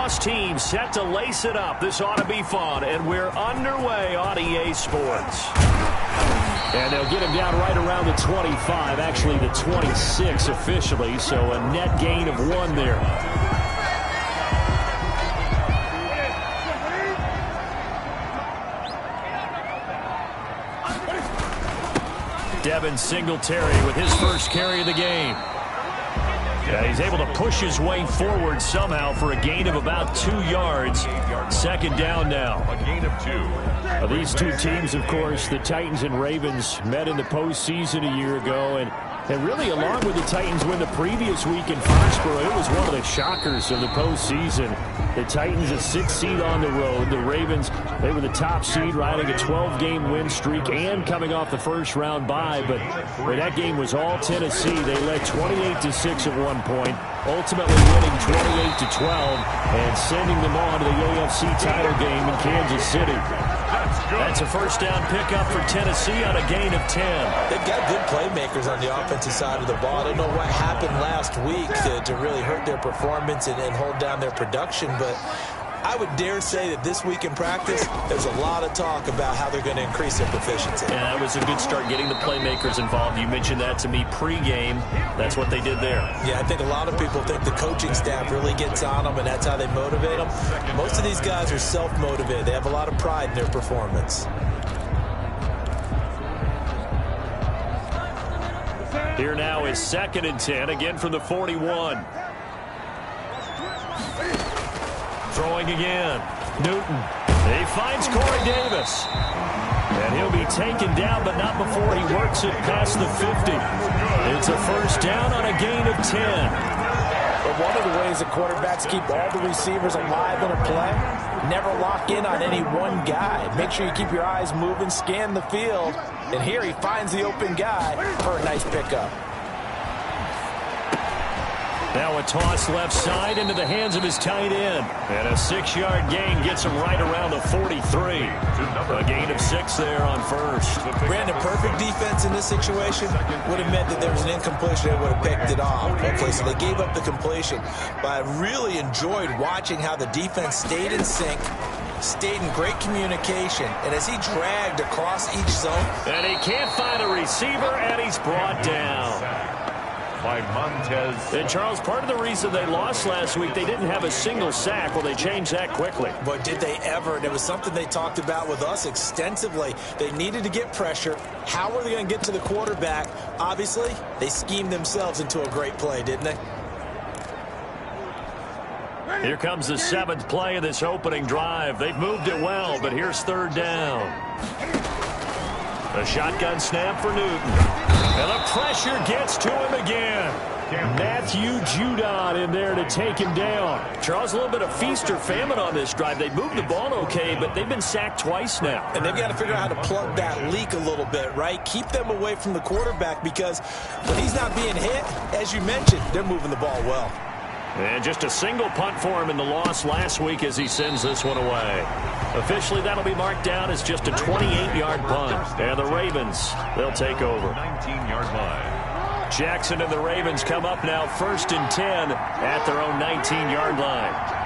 lacrosse team set to lace it up. This ought to be fun, and we're underway on EA Sports. And they'll get him down right around the 25, actually the 26 officially, so a net gain of 1 there. Devin Singletary with his first carry of the game. Yeah, he's able to push his way forward somehow for a gain of about 2 yards. Second down now. A gain of 2. These two teams, of course, the Titans and Ravens, met in the postseason a year ago. And really, along with the Titans win the previous week in Foxborough, it was one of the shockers of the postseason. The Titans a 6th seed on the road. The Ravens, they were the top seed, riding a 12-game win streak and coming off the first-round bye. But that game was all Tennessee. They led 28-6 at one point, ultimately winning 28-12 and sending them on to the AFC title game in Kansas City. That's a first down pickup for Tennessee on a gain of 10. They've got good playmakers on the offensive side of the ball. I don't know what happened last week to really hurt their performance and hold down their production, but I would dare say that this week in practice, there's a lot of talk about how they're going to increase their proficiency. Yeah, that was a good start getting the playmakers involved. You mentioned that to me pregame. That's what they did there. Yeah, I think a lot of people think the coaching staff really gets on them, and that's how they motivate them. Most of these guys are self-motivated. They have a lot of pride in their performance. Here now is 2nd and 10, again from the 41. Throwing again. Newton. He finds Corey Davis. And he'll be taken down, but not before he works it past the 50. It's a first down on a gain of 10. But one of the ways the quarterbacks keep all the receivers alive in a play, never lock in on any one guy. Make sure you keep your eyes moving, scan the field. And here he finds the open guy for a nice pickup. Now a toss left side into the hands of his tight end. And a 6-yard gain gets him right around the 43. A gain of 6 there on first. Brandon, perfect defense in this situation would have meant that there was an incompletion. They would have picked it off. Okay, so they gave up the completion. But I really enjoyed watching how the defense stayed in sync, stayed in great communication, and as he dragged across each zone. And he can't find a receiver, and he's brought down. By Montez. And Charles, part of the reason they lost last week, they didn't have a single sack. Well, they changed that quickly. But did they ever? And it was something they talked about with us extensively. They needed to get pressure. How are they going to get to the quarterback? Obviously, they schemed themselves into a great play, didn't they? Here comes the 7th play of this opening drive. They've moved it well, but here's 3rd down. A shotgun snap for Newton. And the pressure gets to him again. Matthew Judon in there to take him down. Charles, a little bit of feast or famine on this drive. They moved the ball okay, but they've been sacked twice now. And they've got to figure out how to plug that leak a little bit, right? Keep them away from the quarterback, because when he's not being hit, as you mentioned, they're moving the ball well. And just a single punt for him in the loss last week as he sends this one away. Officially, that'll be marked down as just a 28-yard punt. And the Ravens, they'll take over. 19-yard line. Jackson and the Ravens come up now 1st and 10 at their own 19-yard line.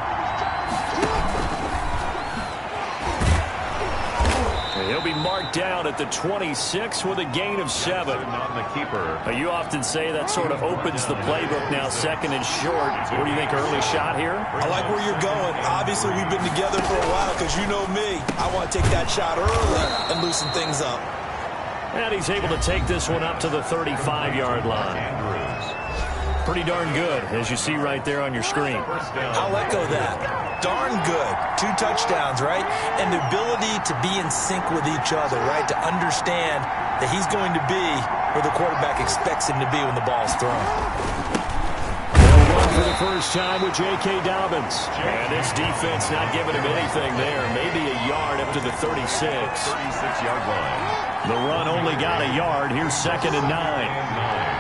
He'll be marked down at the 26 with a gain of 7. On the keeper. You often say that sort of opens the playbook now, 2nd and short. What do you think, early shot here? I like where you're going. Obviously, we've been together for a while, because you know me. I want to take that shot early and loosen things up. And he's able to take this one up to the 35-yard line. Pretty darn good, as you see right there on your screen. I'll echo that. Darn good. 2 touchdowns, right? And the ability to be in sync with each other, right? To understand that he's going to be where the quarterback expects him to be when the ball's thrown. Run for the first time with J.K. Dobbins. And this defense not giving him anything there. Maybe a yard up to the 36. 36-yard line. The run only got a yard. Here's 2nd and 9.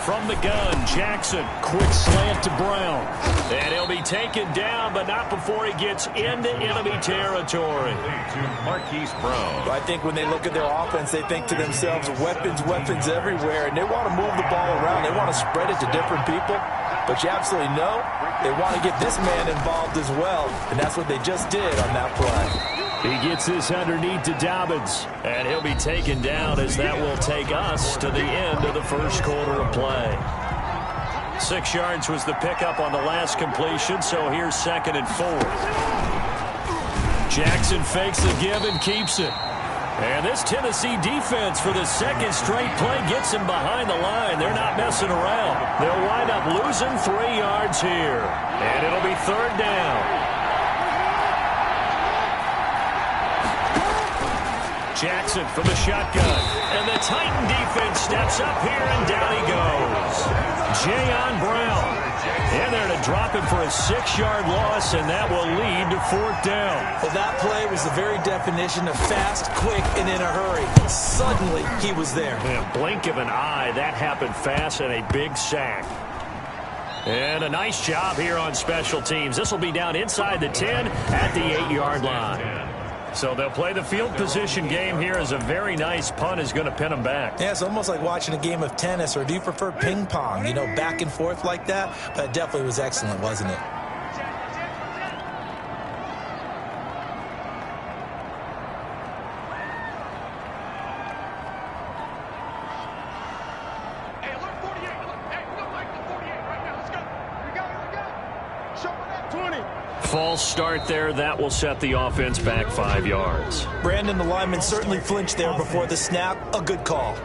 From the gun, Jackson. Quick slant to Brown. And he'll be taken down, but not before he gets into enemy territory. To Marquise Brown. I think when they look at their offense, they think to themselves, weapons, weapons everywhere, and they want to move the ball around. They want to spread it to different people. But you absolutely know they want to get this man involved as well, and that's what they just did on that play. He gets this underneath to Dobbins, and he'll be taken down as that will take us to the end of the first quarter of play. 6 yards was the pickup on the last completion, so here's 2nd and 4. Jackson fakes the give and keeps it. And this Tennessee defense for the second straight play gets him behind the line. They're not messing around. They'll wind up losing 3 yards here. And it'll be 3rd down. Jackson from the shotgun. And the Titan defense steps up here, and down he goes. Jayon Brown in there to drop him for a 6-yard loss, and that will lead to 4th down. Well, that play was the very definition of fast, quick, and in a hurry. Suddenly, he was there. In a blink of an eye, that happened fast, and a big sack. And a nice job here on special teams. This will be down inside the 10 at the 8-yard line. So they'll play the field position game here as a very nice punt is going to pin them back. Yeah, it's almost like watching a game of tennis, or do you prefer ping pong? You know, back and forth like that? But it definitely was excellent, wasn't it? False start there. That will set the offense back 5 yards. Brandon, the lineman certainly flinched there before the snap. A good call.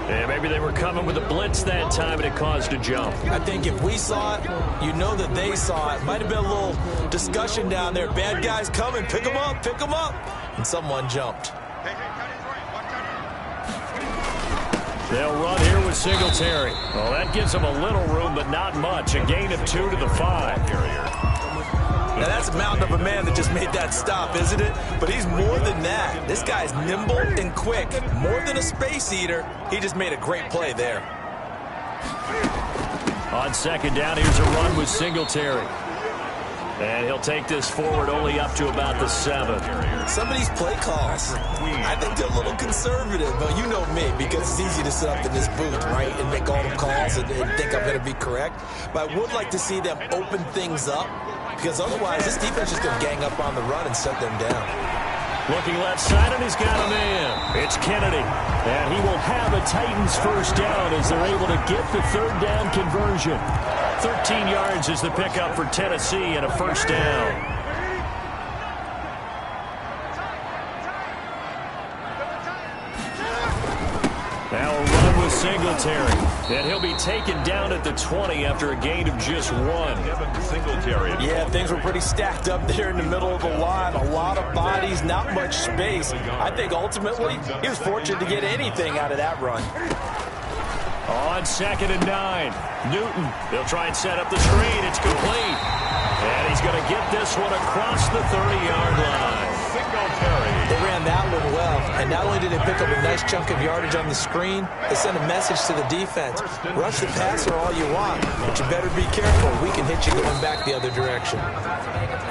And maybe they were coming with a blitz that time, and it caused a jump. I think if we saw it, you know that they saw it. Might have been a little discussion down there. Bad guys coming. Pick them up. Pick them up. And someone jumped. They'll run here with Singletary. Well, that gives them a little room, but not much. A gain of 2 to the 5. Now, that's a mountain of a man that just made that stop, isn't it? But he's more than that. This guy's nimble and quick. More than a space eater. He just made a great play there. On 2nd down, here's a run with Singletary. And he'll take this forward only up to about the 7. Some of these play calls, I think they're a little conservative. But you know me, because it's easy to sit up in this booth, right, and make all the calls and think I'm going to be correct. But I would like to see them open things up, because otherwise this defense is going to gang up on the run and shut them down. Looking left side, and he's got a man. It's Kennedy. And he will have a Titans first down as they're able to get the 3rd down conversion. 13 yards is the pickup for Tennessee and a first down. Now a run with Singletary. And he'll be taken down at the 20 after a gain of just 1. Singletary. Yeah, things were pretty stacked up there in the middle of the line. A lot of bodies, not much space. I think ultimately he was fortunate to get anything out of that run. On 2nd and 9, Newton. They'll try and set up the screen. It's complete. And he's going to get this one across the 30-yard line. Singletary. They ran that one well, and not only did they pick up a nice chunk of yardage on the screen, they sent a message to the defense. Rush the passer all you want, but you better be careful. We can hit you going back the other direction.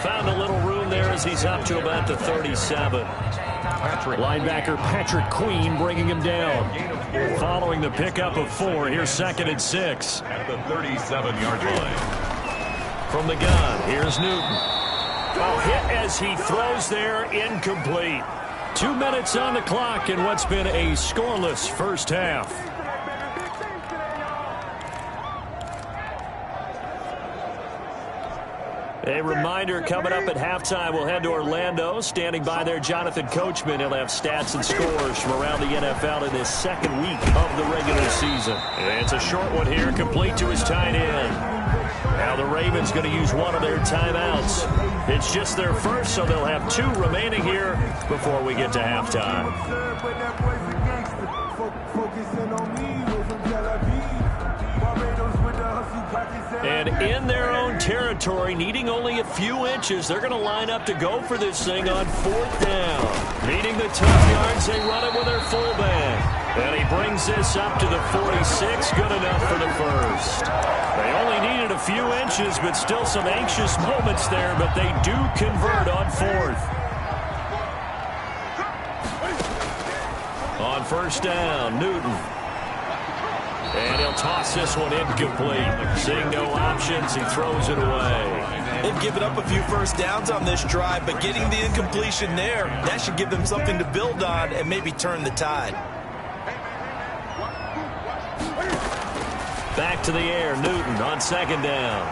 Found a little room there as he's up to about the 37. Linebacker Patrick Queen bringing him down. Following the pickup of 4, here's 2nd and 6. At the 37-yard line. From the gun, here's Newton. A hit as he throws there, incomplete. 2 minutes on the clock in what's been a scoreless first half. A reminder, coming up at halftime, we'll head to Orlando. Standing by there, Jonathan Coachman. He'll have stats and scores from around the NFL in his 2nd week of the regular season. And it's a short one here, complete to his tight end. Now the Ravens going to use one of their timeouts. It's just their first, so they'll have 2 remaining here before we get to halftime. And in their own territory, needing only a few inches, they're going to line up to go for this thing on 4th down. Meeting the tough yards, they run it with their fullback. And he brings this up to the 46. Good enough for the first. They only needed a few inches, but still some anxious moments there, but they do convert on fourth. On first down, Newton. And he'll toss this one incomplete. Seeing no options, he throws it away. They've given up a few first downs on this drive, but getting the incompletion there, that should give them something to build on and maybe turn the tide. Back to the air, Newton on second down.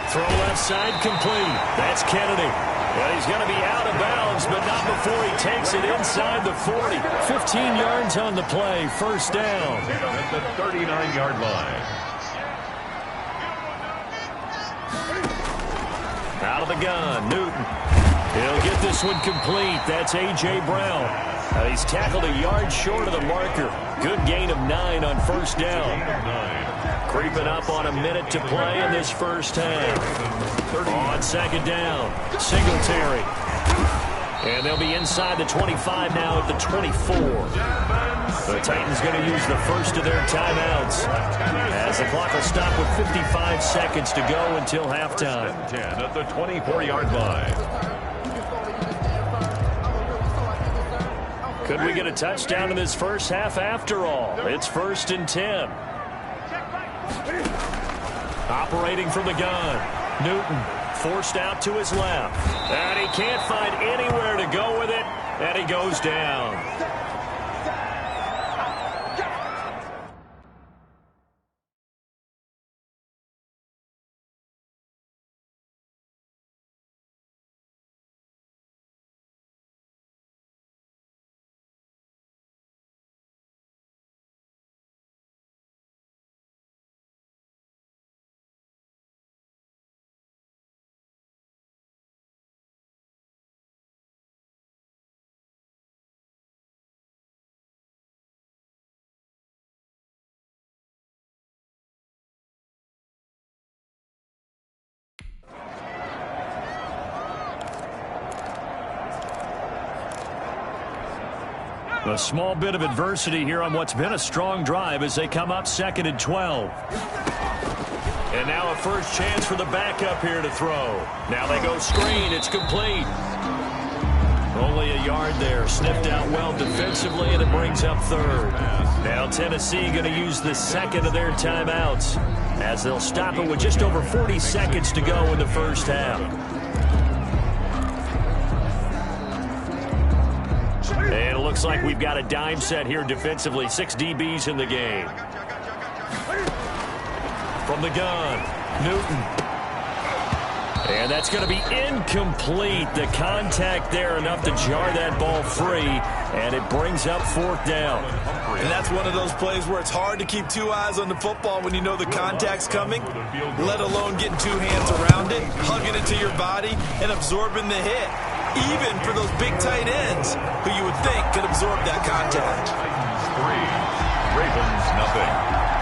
Throw left side, complete. That's Kennedy. Well, he's going to be out of bounds, but not before he takes it inside the 40. 15 yards on the play, first down. At the 39-yard line. Out of the gun, Newton. He'll get this one complete. That's A.J. Brown. He's tackled a yard short of the marker. Good gain of 9 on first down. Creeping up on a minute to play in this first half. On second down, Singletary. And they'll be inside the 25 now at the 24. The Titans going to use the first of their timeouts, as the clock will stop with 55 seconds to go until halftime. 10 at the 24-yard line. Could we get a touchdown in this first half after all? It's 1st and 10. Operating from the gun, Newton forced out to his left. And he can't find anywhere to go with it, and he goes down. A small bit of adversity here on what's been a strong drive as they come up 2nd and 12. And now a first chance for the backup here to throw. Now they go screen. It's complete. Only a yard there. Sniffed out well defensively, and it brings up 3rd. Now Tennessee going to use the second of their timeouts, as they'll stop it with just over 40 seconds to go in the first half. And it looks like we've got a dime set here defensively. 6 DBs in the game. From the gun, Newton. And that's going to be incomplete. The contact there enough to jar that ball free, and it brings up 4th down. And that's one of those plays where it's hard to keep 2 eyes on the football when you know the contact's coming, let alone getting 2 hands around it, hugging it to your body, and absorbing the hit. Even for those big tight ends who you would think could absorb that contact. 3, Ravens nothing.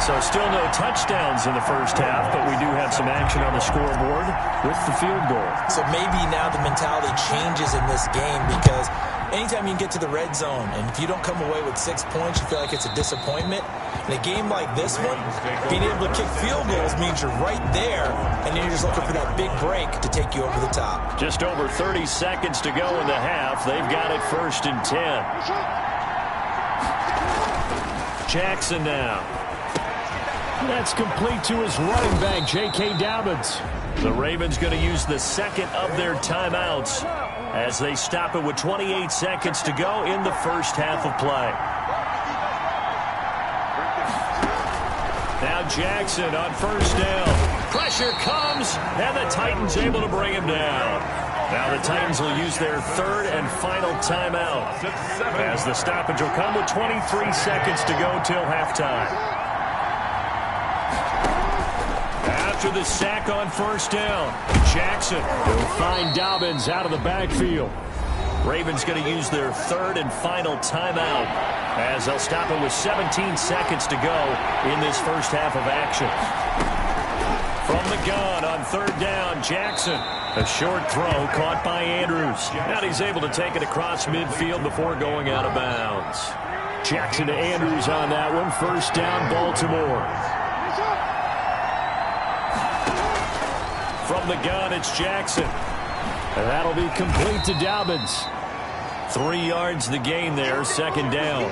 So still no touchdowns in the first half, but we do have some action on the scoreboard with the field goal. So maybe now the mentality changes in this game, because anytime you get to the red zone, and if you don't come away with 6 points, you feel like it's a disappointment. In a game like this one, being able to kick field goals means you're right there, and you're just looking for that big break to take you over the top. Just over 30 seconds to go in the half. They've got it 1st and 10. Jackson now. That's complete to his running back, J.K. Dobbins. The Ravens going to use the second of their timeouts as they stop it with 28 seconds to go in the first half of play. Now Jackson on first down. Pressure comes, and the Titans able to bring him down. Now the Titans will use their 3rd and final timeout, as the stoppage will come with 23 seconds to go till halftime. After the sack on first down, Jackson will find Dobbins out of the backfield. Ravens going to use their 3rd and final timeout, as they'll stop it with 17 seconds to go in this first half of action. From the gun on 3rd down, Jackson. A short throw caught by Andrews. Now he's able to take it across midfield before going out of bounds. Jackson to Andrews on that one. First down, Baltimore. From the gun, it's Jackson. And that'll be complete to Dobbins. 3 yards the gain there, second down.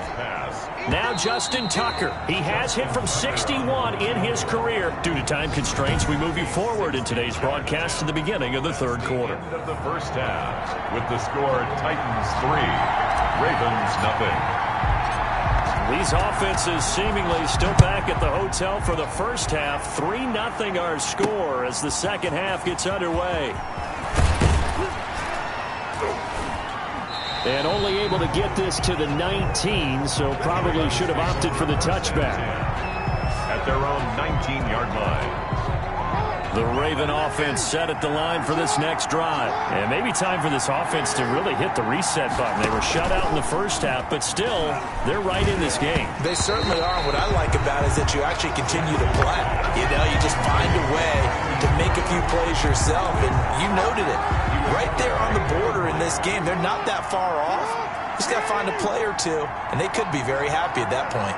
Now Justin Tucker. He has hit from 61 in his career. Due to time constraints, we move you forward in today's broadcast to the beginning of the third quarter. End of the first half with the score Titans 3, Ravens nothing. These offenses seemingly still back at the hotel for the first half. 3-0 our score as the second half gets underway. And only able to get this to the 19, so probably should have opted for the touchback. At their own 19-yard line. The Raven offense set at the line for this next drive. And maybe time for this offense to really hit the reset button. They were shut out in the first half, but still, they're right in this game. They certainly are. What I like about it is that you actually continue to play. You just find a way to make a few plays yourself, and you noted it. Right there on the border in this game, they're not that far off. Just got to find a play or two, and they could be very happy at that point.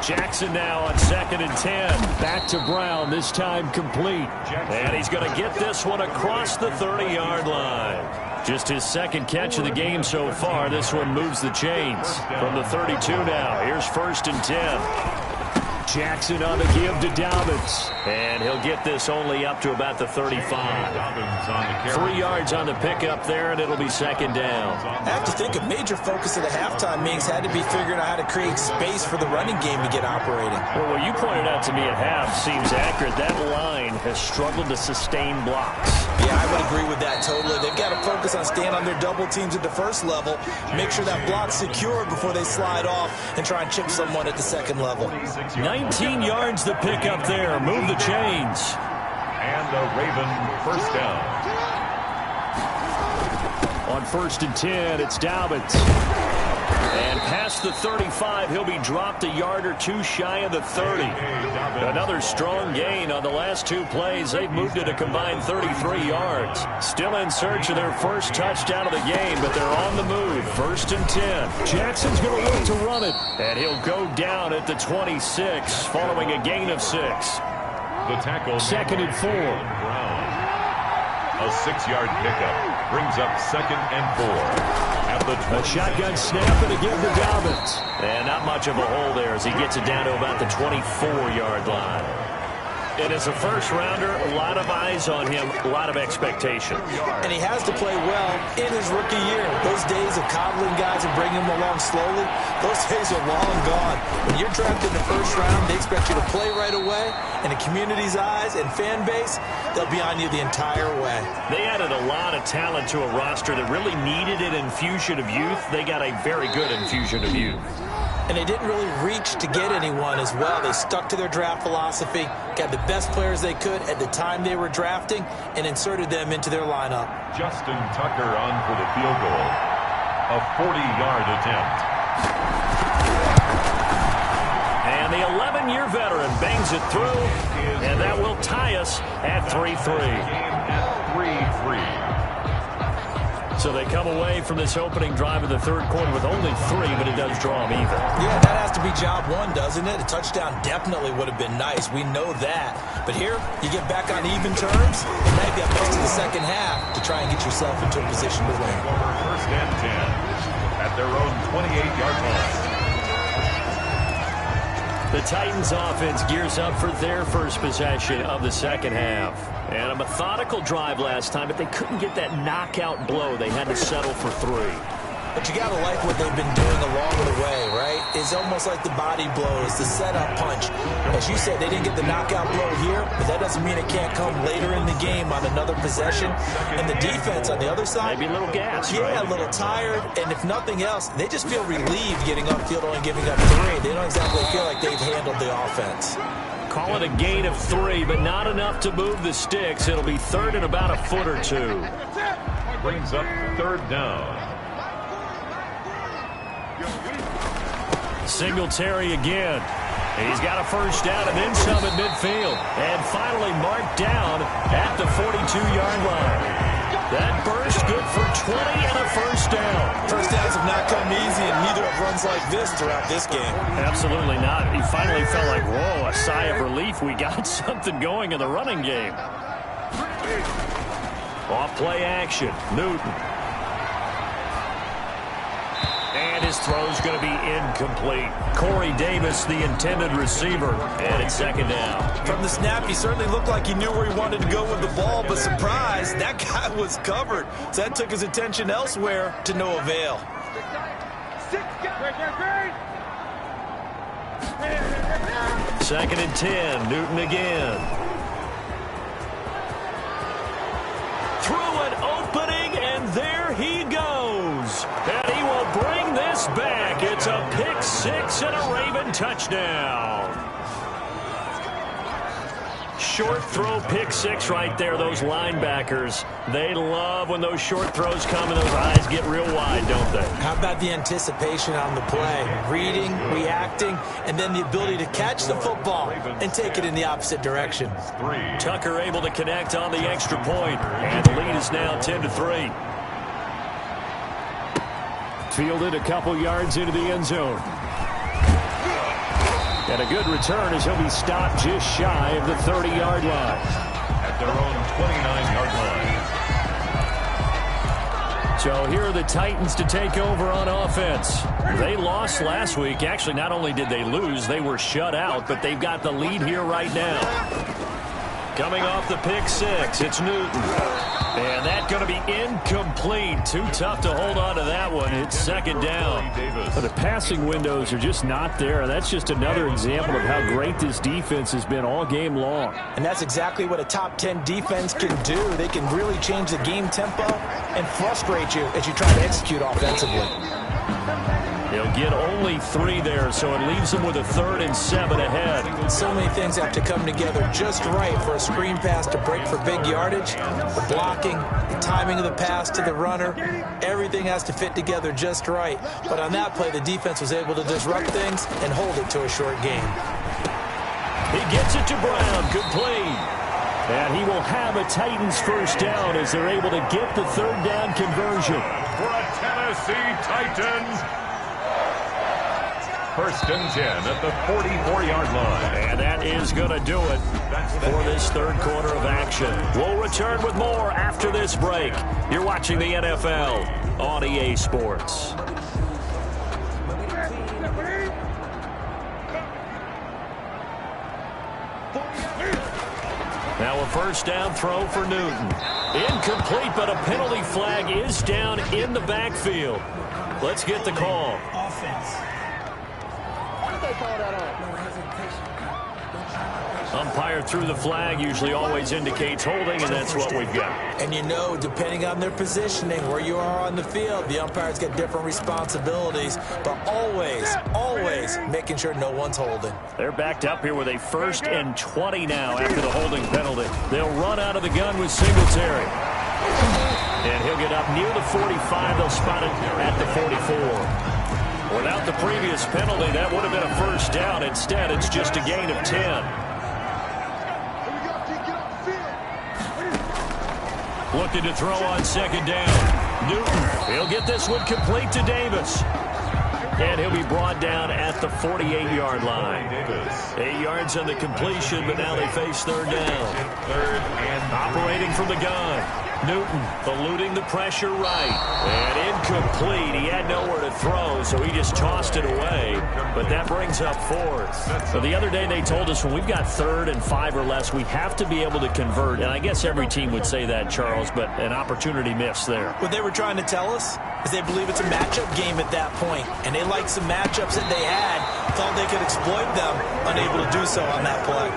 Jackson now on 2nd and 10. Back to Brown, this time complete. And he's going to get this one across the 30-yard line. Just his second catch of the game so far. This one moves the chains. From the 32 now, here's 1st and 10. Jackson on the give to Dobbins. And he'll get this only up to about the 35. 3 yards on the pickup there, and it'll be second down. I have to think a major focus of the halftime meetings had to be figuring out how to create space for the running game to get operating. Well, what you pointed out to me at half seems accurate. That line has struggled to sustain blocks. Yeah, I would agree with that totally. They've got to focus on staying on their double teams at the first level, make sure that block's secure before they slide off and try and chip someone at the second level. 19 yards the pick up there. Move the chains. And a Raven first down. On 1st and 10, it's Dobbins. And past the 35, he'll be dropped a yard or two shy of the 30. Another strong gain on the last 2 plays. They've moved it a combined 33 yards. Still in search of their first touchdown of the game, but they're on the move. 1st and 10. Jackson's going to look to run it. And he'll go down at the 26, following a gain of 6. The tackle. 2nd and 4. Brown. A 6-yard pickup brings up 2nd and 4. A shotgun snap and again to Dobbins. And not much of a hole there as he gets it down to about the 24-yard line. And as a first-rounder, a lot of eyes on him, a lot of expectation. And he has to play well in his rookie year. Those days of coddling guys and bringing them along slowly, those days are long gone. When you're drafted in the first round, they expect you to play right away. And the community's eyes and fan base, they'll be on you the entire way. They added a lot of talent to a roster that really needed an infusion of youth. They got a very good infusion of youth. And they didn't really reach to get anyone as well. They stuck to their draft philosophy, got the best players they could at the time they were drafting, and inserted them into their lineup. Justin Tucker on for the field goal. A 40-yard attempt. And the 11-year veteran bangs it through, and that will tie us at 3-3. At 3-3. So they come away from this opening drive of the third quarter with only 3, but it does draw them even. Yeah, that has to be job one, doesn't it? A touchdown definitely would have been nice. We know that. But here, you get back on even terms, and now you've got most of the second half to try and get yourself into a position to win. Over 1st and 10 at their own 28-yard line. The Titans offense gears up for their first possession of the second half. And a methodical drive last time, but they couldn't get that knockout blow. They had to settle for 3. But you got to like what they've been doing along the way, right? It's almost like the body blows, the setup punch. As you said, they didn't get the knockout blow here, but that doesn't mean it can't come later in the game on another possession. And the defense on the other side, maybe a little gas, yeah, right? A little tired. And if nothing else, they just feel relieved getting upfield, only giving up 3. They don't exactly feel like they've handled the offense. Call it a gain of 3, but not enough to move the sticks. It'll be 3rd and about a foot or 2. Brings up 3rd down. Singletary again. He's got a first down and then some at midfield. And finally marked down at the 42-yard line. That burst good for 20 and a first down. First downs have not come easy, and neither have runs like this throughout this game. Absolutely not. He finally felt like, whoa, a sigh of relief. We got something going in the running game. Off play action. Newton. And his throw's going to be incomplete. Corey Davis, the intended receiver, and it's second down. From the snap, he certainly looked like he knew where he wanted to go with the ball, but surprise, that guy was covered. So that took his attention elsewhere to no avail. Second and 10. Newton again. Through an opening, and there he goes. And he will bring this back. It's a pick six and a Raven touchdown. Short throw pick six right there. Those linebackers, they love when those short throws come and those eyes get real wide, don't they? How about the anticipation on the play? Reading, reacting, and then the ability to catch the football and take it in the opposite direction. Tucker able to connect on the extra point, and the lead is now 10-3. Fielded a couple yards into the end zone. And a good return as he'll be stopped just shy of the 30-yard line. At their own 29-yard line. So here are the Titans to take over on offense. They lost last week. Actually, not only did they lose, they were shut out, but they've got the lead here right now. Coming off the pick six, it's Newton. And that's going to be incomplete. Too tough to hold on to that one. It's second down. Davis. But the passing windows are just not there. That's just another example of how great this defense has been all game long. And that's exactly what a top 10 defense can do. They can really change the game tempo and frustrate you as you try to execute offensively. They'll get only 3 there, so it leaves them with a 3rd and 7 ahead. So many things have to come together just right for a screen pass to break for big yardage. The blocking, the timing of the pass to the runner, everything has to fit together just right. But on that play, the defense was able to disrupt things and hold it to a short game. He gets it to Brown. Good play. And he will have a Titans first down as they're able to get the 3rd down conversion. For a Tennessee Titans. First and 10 at the 44-yard line. And that is going to do it for this third quarter of action. We'll return with more after this break. You're watching the NFL on EA Sports. Now a first down throw for Newton. Incomplete, but a penalty flag is down in the backfield. Let's get the call. Offense. Umpire threw the flag, usually always indicates holding, and that's what we've got. And you know, depending on their positioning, where you are on the field, the umpire's got different responsibilities, but always making sure no one's holding. They're backed up here with a 1st and 20 now after the holding penalty. They'll run out of the gun with Singletary. And he'll get up near the 45. They'll spot it at the 44. Without the previous penalty, that would have been a first down. Instead, it's just a gain of 10. Looking to throw on second down. Newton, he'll get this one complete to Davis. And he'll be brought down at the 48-yard line. 8 yards on the completion, but now they face 3rd down. Operating from the gun. Newton eluding the pressure right. And incomplete. He had nowhere to throw, so he just tossed it away. But that brings up 4th. So the other day they told us when we've got 3rd and 5 or less, we have to be able to convert. And I guess every team would say that, Charles, but an opportunity missed there. What they were trying to tell us is they believe it's a matchup game at that point. And they liked some matchups that they had, thought they could exploit them, unable to do so on that play.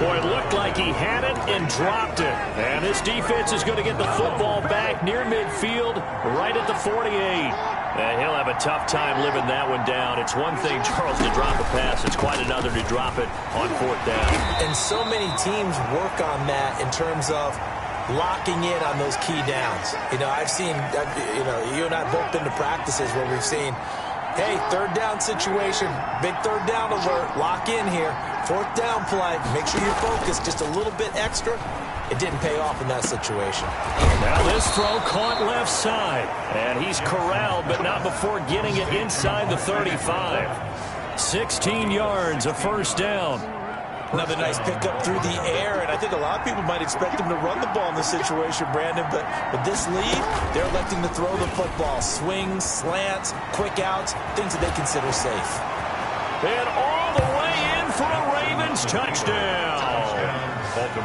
Boy, it looked like he had it and dropped it. And this defense is going to get the football back near midfield, right at the 48. And he'll have a tough time living that one down. It's one thing, Charles, to drop a pass. It's quite another to drop it on 4th down. And so many teams work on that in terms of locking in on those key downs. You know, I've seen, you and I have both been to practices where we've seen, hey, 3rd down situation, big 3rd down alert, lock in here. 4th down play, make sure you're focused just a little bit extra. it didn't pay off in that situation. Now this throw caught left side. And he's corralled, but not before getting it inside the 35. 16 yards, a first down. Another nice pickup through the air, and I think a lot of people might expect him to run the ball in this situation, Brandon, but with this lead, they're electing to throw the football. Swings, slants, quick outs, things that they consider safe. And all the way in for a Ravens touchdown.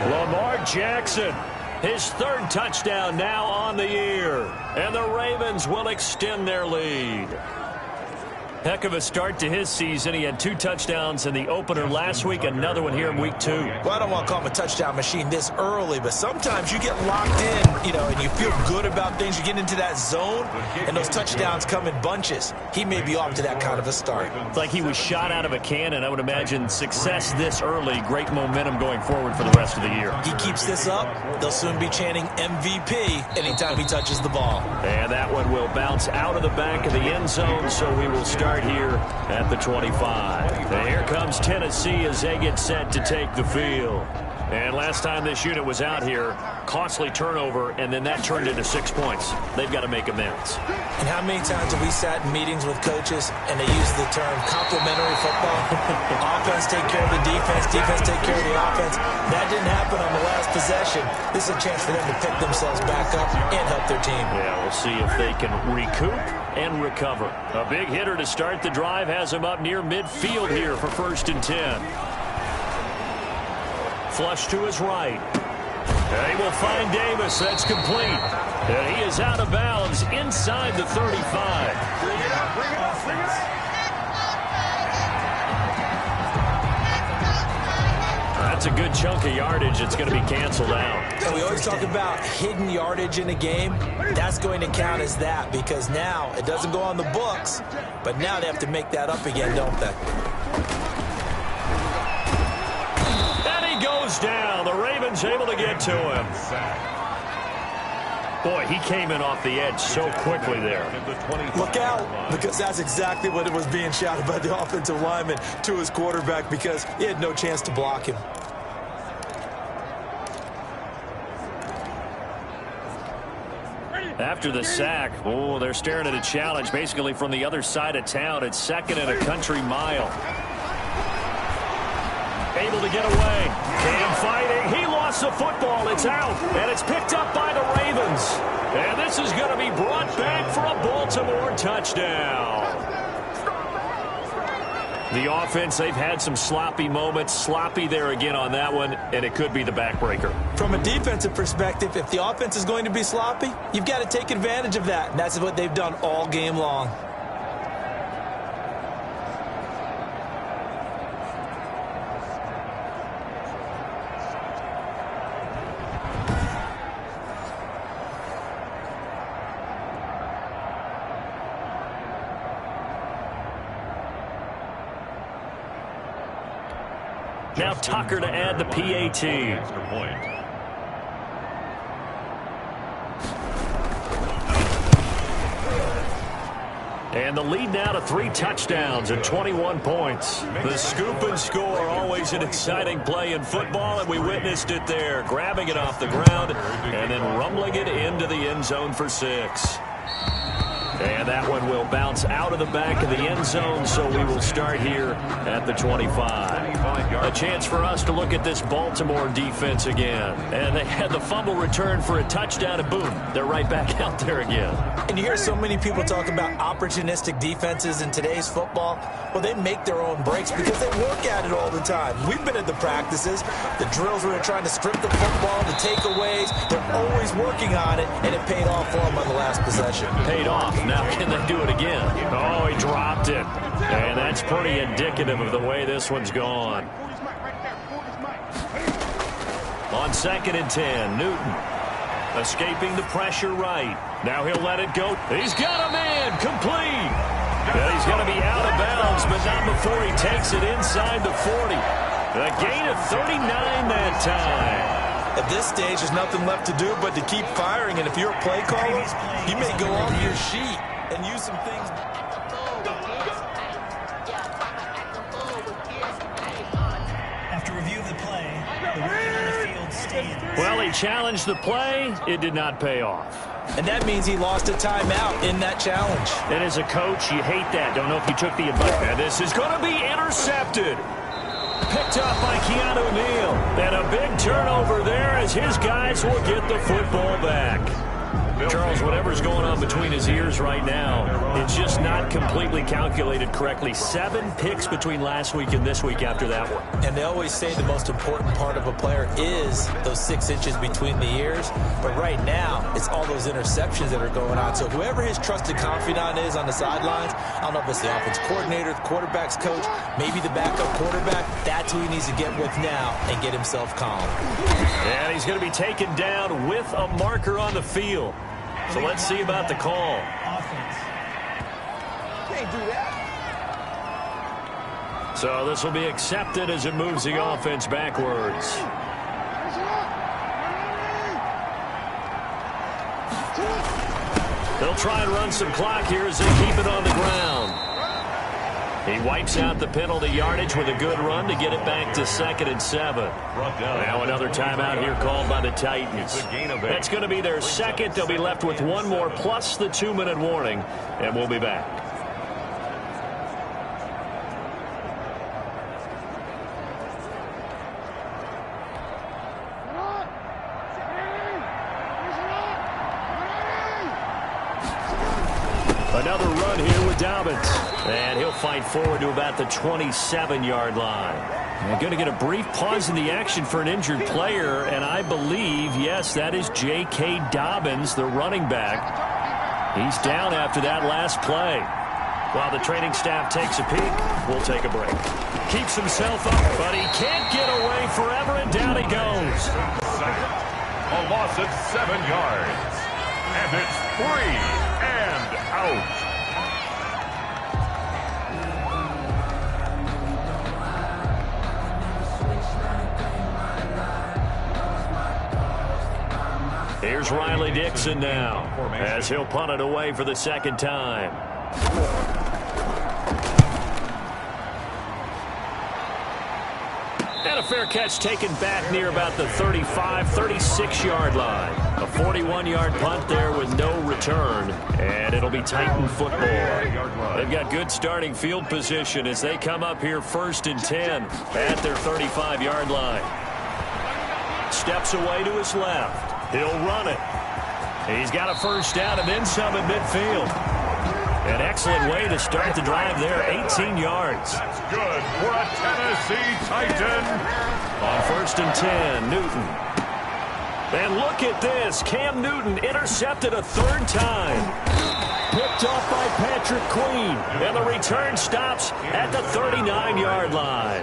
Lamar Jackson, his third touchdown now on the year, and the Ravens will extend their lead. Heck of a start to his season. He had 2 touchdowns in the opener last week, another one here in week 2. Well, I don't want to call him a touchdown machine this early, but sometimes you get locked in, and you feel good about things. You get into that zone, and those touchdowns come in bunches. He may be off to that kind of a start. It's like he was shot out of a cannon. I would imagine success this early, great momentum going forward for the rest of the year. He keeps this up, they'll soon be chanting MVP anytime he touches the ball. And that one will bounce out of the back of the end zone, so we will start here at the 25. And here comes Tennessee as they get set to take the field. And last time this unit was out here, costly turnover, and then that turned into 6 points. They've got to make amends. And how many times have we sat in meetings with coaches and they use the term complementary football? Offense take care of the defense, defense take care of the offense. That didn't happen on the last possession. This is a chance for them to pick themselves back up and help their team. Yeah, we'll see if they can recoup and recover. A big hitter to start the drive has him up near midfield here for 1st and 10. Flush to his right. And he will find Davis. That's complete. And he is out of bounds inside the 35. That's a good chunk of yardage. It's going to be canceled out. And we always talk about hidden yardage in a game. That's going to count as that because now it doesn't go on the books, but now they have to make that up again, don't they? Goes down. The Ravens able to get to him. Boy, he came in off the edge so quickly there. Look out, because that's exactly what it was being shouted by the offensive lineman to his quarterback because he had no chance to block him. After the sack, they're staring at a challenge basically from the other side of town. It's 2nd and a country mile. Able to get away. Cam fighting. He lost the football. It's out. And it's picked up by the Ravens. And this is going to be brought back for a Baltimore touchdown. The offense, they've had some sloppy moments. Sloppy there again on that one. And it could be the backbreaker. From a defensive perspective, if the offense is going to be sloppy, you've got to take advantage of that. And that's what they've done all game long. Now Tucker to add the PAT. And the lead now to 3 touchdowns and 21 points. The scoop and score, always an exciting play in football, and we witnessed it there. Grabbing it off the ground and then rumbling it into the end zone for 6. And that one will bounce out of the back of the end zone, so we will start here at the 25. A chance for us to look at this Baltimore defense again. And they had the fumble return for a touchdown, and boom, they're right back out there again. And you hear so many people talk about opportunistic defenses in today's football. Well, they make their own breaks because they work at it all the time. We've been at the practices, the drills where they're trying to strip the football, the takeaways. They're always working on it, and it paid off for them on the last possession. Paid off. Now can they do it again? Oh, he dropped it. And that's pretty indicative of the way this one's gone. On 2nd and 10, Newton escaping the pressure right. Now he'll let it go. He's got a man complete. And he's going to be out of bounds, but not before he takes it inside the 40. A gain of 39 that time. At this stage, there's nothing left to do but to keep firing. And if you're a play caller, you may go off your sheet and use some things. After review of the play, the ruling on the field stands. Well, he challenged the play. It did not pay off. And that means he lost a timeout in that challenge. And as a coach, you hate that. Don't know if you took the advice. And this is going to be intercepted. Picked up by Keanu Neal. And a big turnover there as his guys will get the football back. Charles, whatever's going on between his ears right now, it's just not completely calculated correctly. 7 picks between last week and this week after that one. And they always say the most important part of a player is those 6 inches between the ears. But right now, it's all those interceptions that are going on. So whoever his trusted confidant is on the sidelines, I don't know if it's the offense coordinator, the quarterback's coach, maybe the backup quarterback, that's who he needs to get with now and get himself calm. And he's going to be taken down with a marker on the field. So let's see about the call. Can't do that. So this will be accepted as it moves the offense backwards. They'll try and run some clock here as they keep it on the ground. He wipes out the penalty yardage with a good run to get it back to 2nd and 7. Now another timeout here called by the Titans. That's going to be their second. They'll be left with one more plus the 2-minute warning, and we'll be back. Another run here with Dobbins. And he'll fight forward to about the 27-yard line. And going to get a brief pause in the action for an injured player. And I believe, yes, that is J.K. Dobbins, the running back. He's down after that last play. While the training staff takes a peek, we'll take a break. Keeps himself up, but he can't get away forever, and down he goes. A loss of 7 yards. And it's 3 and out. Here's Riley Dixon now as he'll punt it away for the second time. And a fair catch taken back near about the 35, 36-yard line. A 41-yard punt there with no return, and it'll be Titan football. They've got good starting field position as they come up here 1st and 10 at their 35-yard line. Steps away to his left. He'll run it. He's got a first down and then some at midfield. An excellent way to start the drive there, 18 yards. That's good for a Tennessee Titan. On 1st and 10, Newton. And look at this. Cam Newton intercepted a 3rd time. Picked off by Patrick Queen. And the return stops at the 39-yard line.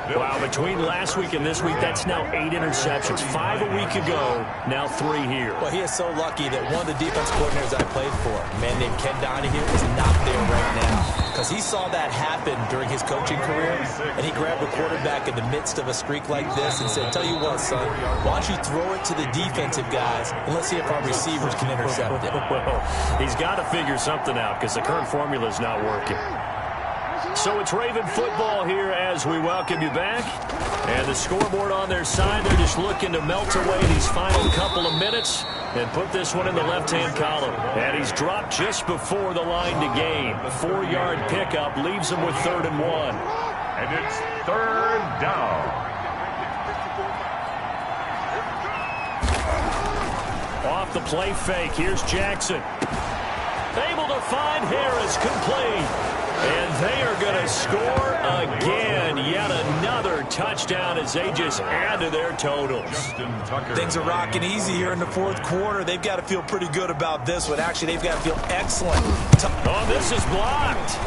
Wow, between last week and this week, that's now 8 interceptions. 5 a week ago, now 3 here. Well, he is so lucky that one of the defense coordinators I played for, a man named Ken Donahue, is not there right now. Because he saw that happen during his coaching career, and he grabbed a quarterback in the midst of a streak like this and said, tell you what, son, why don't you throw it to the defensive guys, and let's see if our receivers can intercept it. Well, he's got to figure something out because the current formula is not working. So it's Raven football here as we welcome you back. And the scoreboard on their side, they're just looking to melt away these final couple of minutes and put this one in the left-hand column. And he's dropped just before the line to gain. 4-yard pickup leaves him with 3rd and 1. And it's 3rd down. Off the play fake, here's Jackson. Able to find Harris, complete. And they are going to score again. Yet another touchdown as they just add to their totals. Things are rocking easy here in the 4th quarter. They've got to feel pretty good about this one. Actually, they've got to feel excellent. Oh, this is blocked.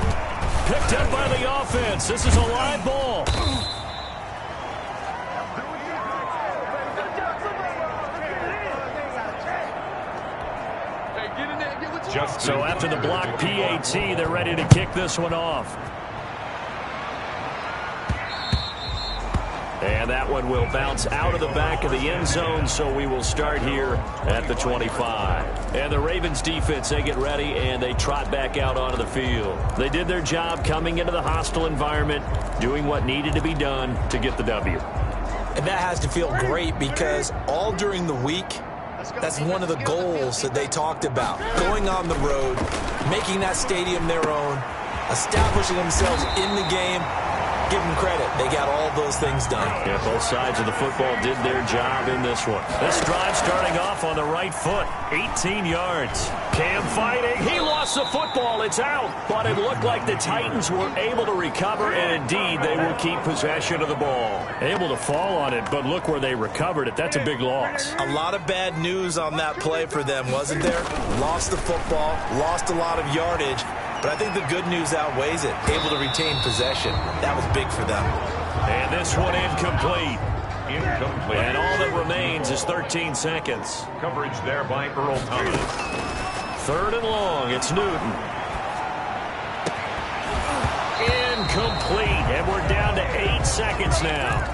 Picked up by the offense. This is a live ball. So after the block PAT, they're ready to kick this one off. And that one will bounce out of the back of the end zone, so we will start here at the 25. And the Ravens defense, they get ready, and they trot back out onto the field. They did their job coming into the hostile environment, doing what needed to be done to get the W. And that has to feel great because all during the week, that's one of the goals that they talked about. Going on the road, making that stadium their own, establishing themselves in the game. Give them credit. They got all those things done. Yeah, both sides of the football did their job in this one. This drive starting off on the right foot. 18 yards. Cam fighting. He lost the football. It's out. But it looked like the Titans were able to recover, and indeed they will keep possession of the ball. Able to fall on it, but look where they recovered it. That's a big loss. A lot of bad news on that play for them, wasn't there? Lost the football, lost a lot of yardage. But I think the good news outweighs it. Able to retain possession. That was big for them. And this one incomplete. Incomplete. And all that remains is 13 seconds. Coverage there by Earl Thomas. 3rd and long. It's Newton. Incomplete. And we're down to 8 seconds now.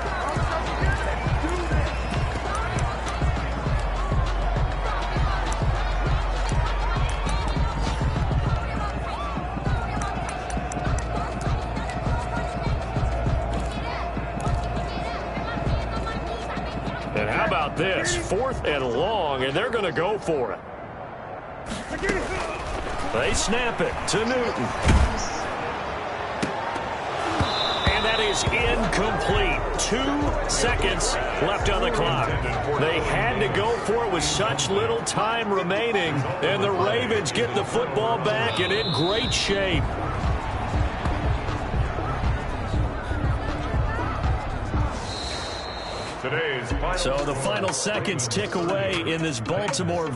And how about this? 4th and long, and they're going to go for it. They snap it to Newton. And that is incomplete. 2 seconds left on the clock. They had to go for it with such little time remaining, and the Ravens get the football back and in great shape. So the final seconds tick away in this Baltimore